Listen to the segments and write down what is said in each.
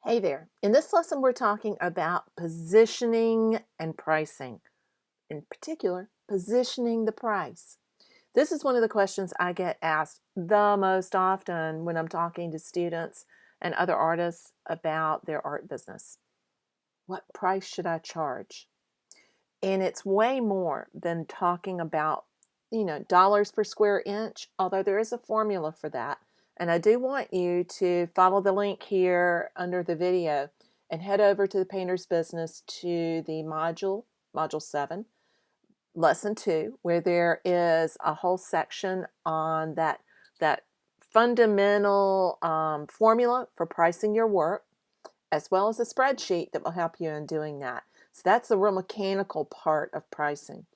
Hey there. In this lesson, we're talking about positioning and pricing. In particular, positioning the price. This is one of the questions I get asked the most often when I'm talking to students and other artists about their art business. What price should I charge? And it's way more than talking about, dollars per square inch, although there is a formula for that. And I do want you to follow the link here under the video and head over to the Painter's Business to the module 7, lesson 2, where there is a whole section on that fundamental formula for pricing your work, as well as a spreadsheet that will help you in doing that. So that's the real mechanical part of pricing.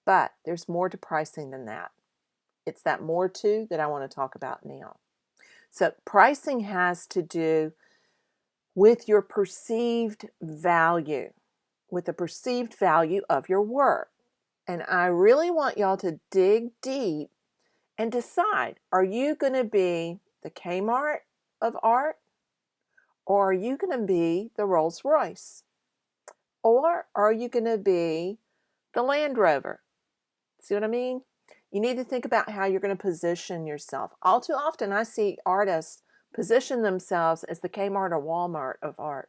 But there's more to pricing than that. It's that more to that I want to talk about now. So pricing has to do with your perceived value, with the perceived value of your work. And I really want y'all to dig deep and decide, are you going to be the Kmart of art? Or are you going to be the Rolls Royce? Or are you going to be the Land Rover? See what I mean? You need to think about how you're going to position yourself. All too often, I see artists position themselves as the Kmart or Walmart of art.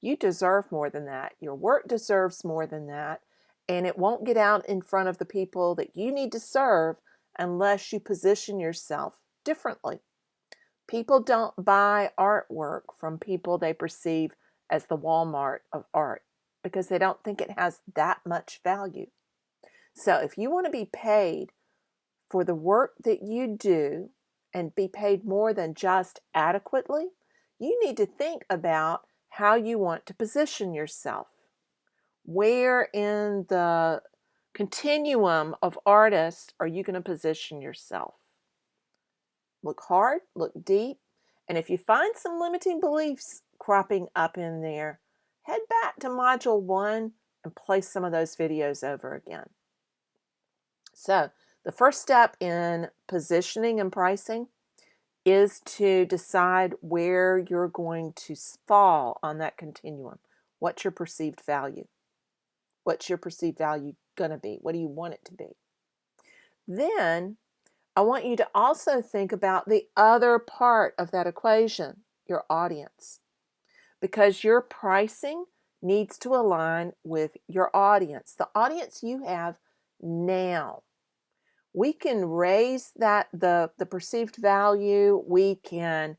You deserve more than that. Your work deserves more than that. And it won't get out in front of the people that you need to serve unless you position yourself differently. People don't buy artwork from people they perceive as the Walmart of art because they don't think it has that much value. So if you want to be paid for the work that you do and be paid more than just adequately, you need to think about how you want to position yourself. Where in the continuum of artists are you going to position yourself? Look hard, look deep, and if you find some limiting beliefs cropping up in there, head back to Module 1 and play some of those videos over again. So, the first step in positioning and pricing is to decide where you're going to fall on that continuum. What's your perceived value? What's your perceived value going to be? What do you want it to be? Then, I want you to also think about the other part of that equation, your audience, because your pricing needs to align with your audience, the audience you have now. We can raise the perceived value. We can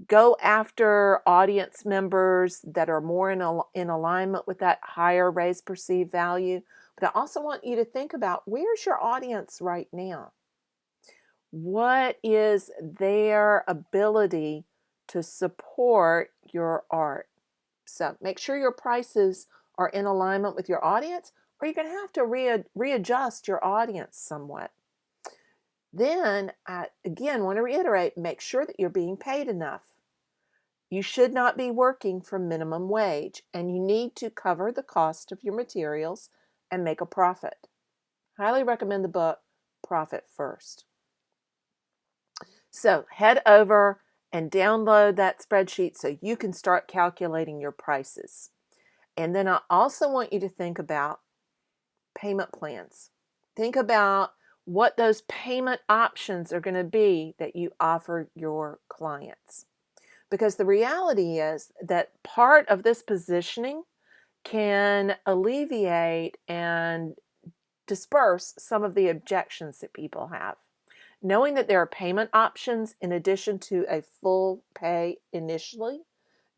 go after audience members that are more in alignment with that higher raised perceived value. But I also want you to think about, where's your audience right now? What is their ability to support your art? So make sure your prices are in alignment with your audience, or you're going to have to readjust your audience somewhat. Then, I again want to reiterate, make sure that you're being paid enough. You should not be working for minimum wage, and you need to cover the cost of your materials and make a profit. Highly recommend the book Profit First. So head over and download that spreadsheet so you can start calculating your prices. And then I also want you to think about payment plans. Think about what those payment options are going to be that you offer your clients. Because the reality is that part of this positioning can alleviate and disperse some of the objections that people have. Knowing that there are payment options in addition to a full pay initially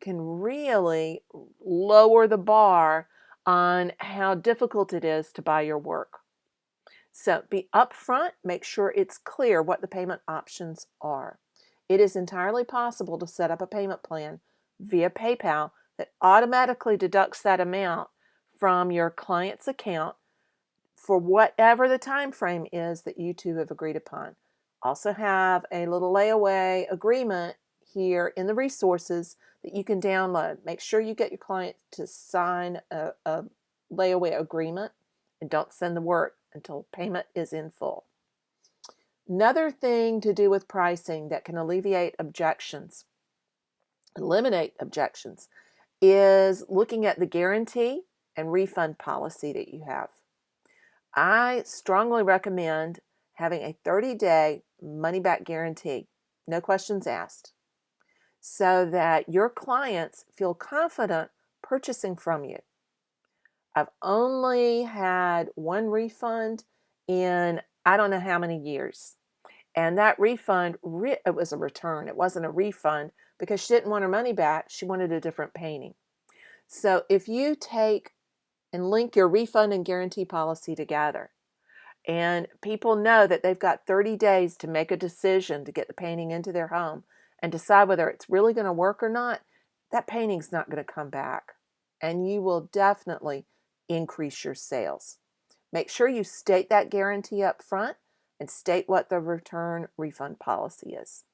can really lower the bar on how difficult it is to buy your work. So be upfront, make sure it's clear what the payment options are. It is entirely possible to set up a payment plan via PayPal that automatically deducts that amount from your client's account for whatever the time frame is that you two have agreed upon. Also have a little layaway agreement here in the resources that you can download. Make sure you get your client to sign a layaway agreement and don't send the work until payment is in full. Another thing to do with pricing that can alleviate objections eliminate objections, is looking at the guarantee and refund policy that you have. I strongly recommend having a 30-day money-back guarantee, no questions asked, so that your clients feel confident purchasing from you. I've only had one refund in I don't know how many years. And that refund, it was a return. It wasn't a refund because she didn't want her money back. She wanted a different painting. So if you take and link your refund and guarantee policy together, and people know that they've got 30 days to make a decision to get the painting into their home and decide whether it's really going to work or not, that painting's not going to come back. And you will definitely increase your sales. Make sure you state that guarantee up front and state what the return refund policy is.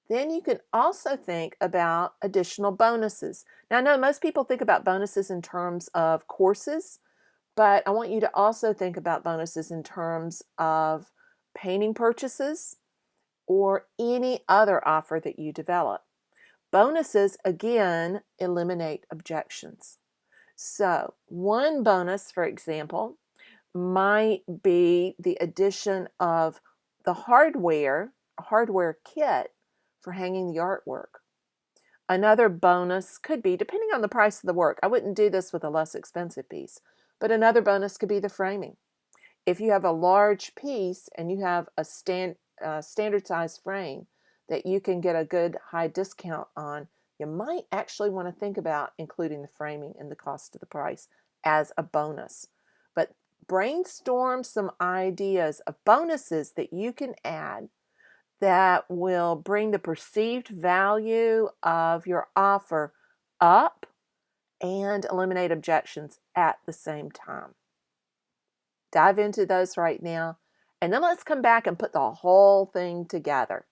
Then you can also think about additional bonuses. Now, I know most people think about bonuses in terms of courses, but I want you to also think about bonuses in terms of painting purchases or any other offer that you develop. Bonuses, again, eliminate objections. So, one bonus, for example, might be the addition of the hardware, a hardware kit for hanging the artwork. Another bonus could be, depending on the price of the work, I wouldn't do this with a less expensive piece, but another bonus could be the framing. If you have a large piece and you have a standard size frame that you can get a good high discount on, you might actually want to think about including the framing in the cost of the price as a bonus. But brainstorm some ideas of bonuses that you can add that will bring the perceived value of your offer up and eliminate objections at the same time. Dive into those right now, and then let's come back and put the whole thing together.